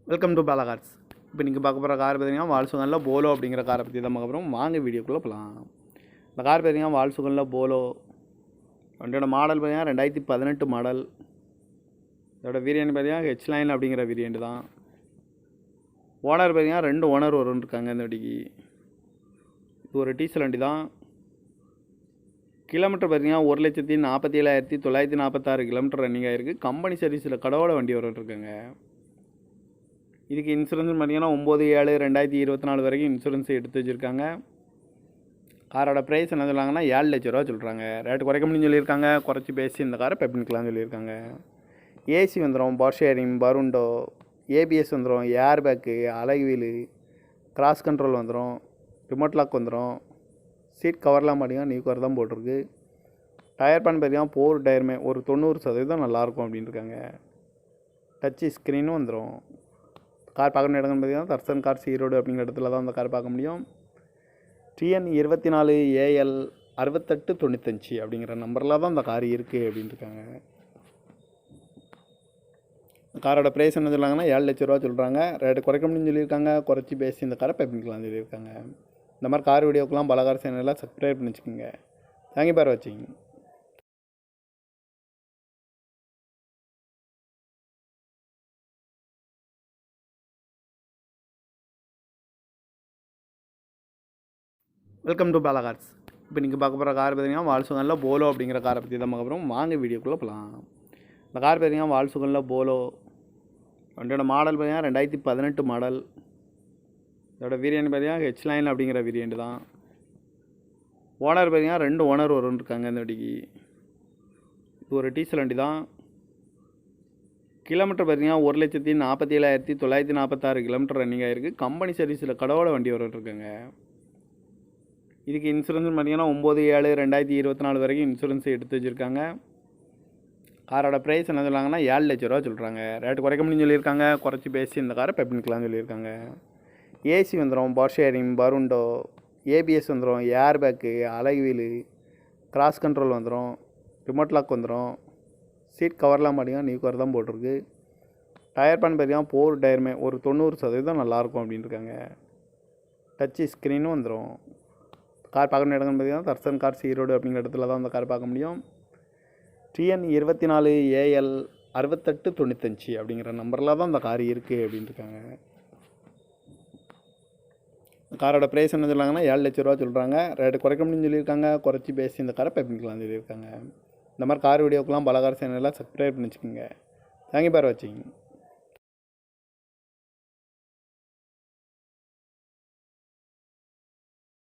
Welcome to Bala cars. இப்போ நீங்கள் பார்க்க போகிற கார் பார்த்தீங்கன்னா வால்சுகனில் போலோ அப்படிங்கிற காரை பற்றி தான் பார்க்க போகிறோம். வாங்க வீடியோக்குள்ளே போகலாம். இந்த கார் பார்த்தீங்கன்னா வால்சுகனில் போலோ. வண்டியோட மாடல் பார்த்தீங்கன்னா 2018 மாடல். இதோட வேரியண்ட் பார்த்தீங்கன்னா ஹெச் லைன் அப்படிங்கிற வேரியண்ட் தான். ஓனர் பார்த்தீங்கன்னா 2 ஓனர் வரும்னு இருக்காங்க இந்த வண்டிக்கு. இது ஒரு டீசல் வண்டி தான். கிலோமீட்டர் பார்த்தீங்கன்னா 1,47,946 கிலோமீட்டர் ரன்னிங் ஆகிருக்கு. கம்பெனி சர்வீஸில் கடவுள வண்டி வரும்னு இதுக்கு இன்சூரன்ஸ் பார்த்தீங்கன்னா 9/7/2024 வரைக்கும் இன்சூரன்ஸ் எடுத்து வச்சுருக்காங்க. காரோட ப்ரைஸ் என்ன சொல்கிறாங்கன்னா 7 லட்ச ரூபா சொல்கிறாங்க. ரேட்டு குறைக்க முடியும்னு சொல்லியிருக்காங்க. குறைச்சி பேசி இந்த காரை பெப்பின்கலாம்னு சொல்லியிருக்காங்க. ஏசி வந்துடும், பவர் ஷேரிங், பருண்டோ, ஏபிஎஸ் வந்துடும், ஏர் பேக்கு, அலகு வீலு, கிராஸ் கண்ட்ரோல் வந்துடும், ரிமோட் லாக் வந்துடும். சீட் கவர்லாம் பார்த்தீங்கன்னா நியூ கவர் தான் போட்டிருக்கு. டயர் பேன் பார்த்தீங்கன்னா 4 டயருமே ஒரு 90% நல்லாயிருக்கும் அப்படின்னு இருக்காங்க. டச்சு ஸ்க்ரீனும் வந்துடும். கார் பார்க்கணும் இடங்கள்னு பார்த்தீங்கன்னா தர்சன் கார்ஸ் ஈரோடு அப்படிங்கிற இடத்துல தான் அந்த கார் பார்க்க முடியும். TN 24 AL 6895 அப்படிங்கிற நம்பரில் தான் அந்த கார் இருக்குது அப்படின்னு இருக்காங்க. காரோட ப்ரைஸ் என்ன சொல்கிறாங்கன்னா 7 லட்ச ரூபா சொல்கிறாங்க. ரேட்டு குறைக்க முடியும்னு சொல்லியிருக்காங்க. குறைச்சி பேசி இந்த காரை பெப்பின்கலாம்னு சொல்லியிருக்காங்க. இந்த மாதிரி கார் வீடியோக்கெலாம் பல கார் சேனலில் சப்ஸ்கிரைப் பண்ணி வச்சுக்கோங்க. தேங்க்யூ ஃபார் வாட்சிங். Welcome to Bala cars. இப்போ நீங்கள் பார்க்க போகிற கார் பார்த்தீங்கன்னா வால்சுகனில் போலோ அப்படிங்கிற காரை பற்றி தான் பார்க்க போகிறோம். வாங்க வீடியோக்குள்ளே போகலாம். இந்த கார் பார்த்தீங்கன்னா வால்சுகனில் போலோ. வண்டியோட மாடல் பார்த்தீங்கன்னா 2018 மாடல். இதோட வேரியண்ட் பார்த்தீங்கன்னா ஹெச் லைன் அப்படிங்கிற வேரியண்ட் தான். ஓனர் பார்த்தீங்கன்னா 2 ஓனர் வரும்னு இருக்காங்க இந்த வண்டிக்கு. இது ஒரு டீசல் வண்டி தான். கிலோமீட்டர் பார்த்தீங்கன்னா 1,47,946 கிலோமீட்டர் ரன்னிங் ஆகிருக்கு. கம்பெனி சர்வீஸில் கடவுள வண்டி வரும்னு இதுக்கு இன்சூரன்ஸ் பார்த்தீங்கன்னா 9/7/2024 வரைக்கும் இன்சூரன்ஸ் எடுத்து வச்சுருக்காங்க. காரோட ப்ரைஸ் என்ன சொல்கிறாங்கன்னா 7 லட்ச ரூபா சொல்கிறாங்க. ரேட்டு குறைக்க முடியும்னு சொல்லியிருக்காங்க. குறைச்சி பேசி இந்த காரை பெப்பின்கலாம்னு சொல்லியிருக்காங்க. ஏசி வந்துடும், பவர் ஷேரிங், பருண்டோ, ஏபிஎஸ் வந்துடும், ஏர் பேக்கு, அலகு வீலு, கிராஸ் கண்ட்ரோல் வந்துடும், ரிமோட் லாக் வந்துடும். சீட் கவர்லாம் பார்த்தீங்கன்னா நியூ கவர் தான் போட்டிருக்கு. டயர் பேன் பார்த்தீங்கன்னா 4 டயருமே ஒரு 90% நல்லாயிருக்கும் அப்படின்னு இருக்காங்க. டச்சு ஸ்க்ரீனும் வந்துடும். கார் பார்க்கணும் இடங்கள்னு பார்த்தீங்கன்னா தர்சன் கார்ஸ் ஈரோடு அப்படிங்கிற இடத்துல தான் அந்த கார் பார்க்க முடியும். TN 24 AL 6895 அப்படிங்கிற நம்பரில் தான் அந்த கார் இருக்குது அப்படின்னு இருக்காங்க. காரோட ப்ரைஸ் என்ன சொல்கிறாங்கன்னா 7 லட்ச ரூபா சொல்கிறாங்க. ரேட்டு குறைக்க முடியும்னு சொல்லியிருக்காங்க. குறைச்சி பேசி இந்த காரை பெப்பின்கலாம்னு சொல்லியிருக்காங்க. இந்த மாதிரி கார் வீடியோக்கெலாம் பல கார் சேனலில் சப்ஸ்கிரைப் பண்ணி வச்சுக்கோங்க. தேங்க்யூ ஃபார் வாட்சிங்.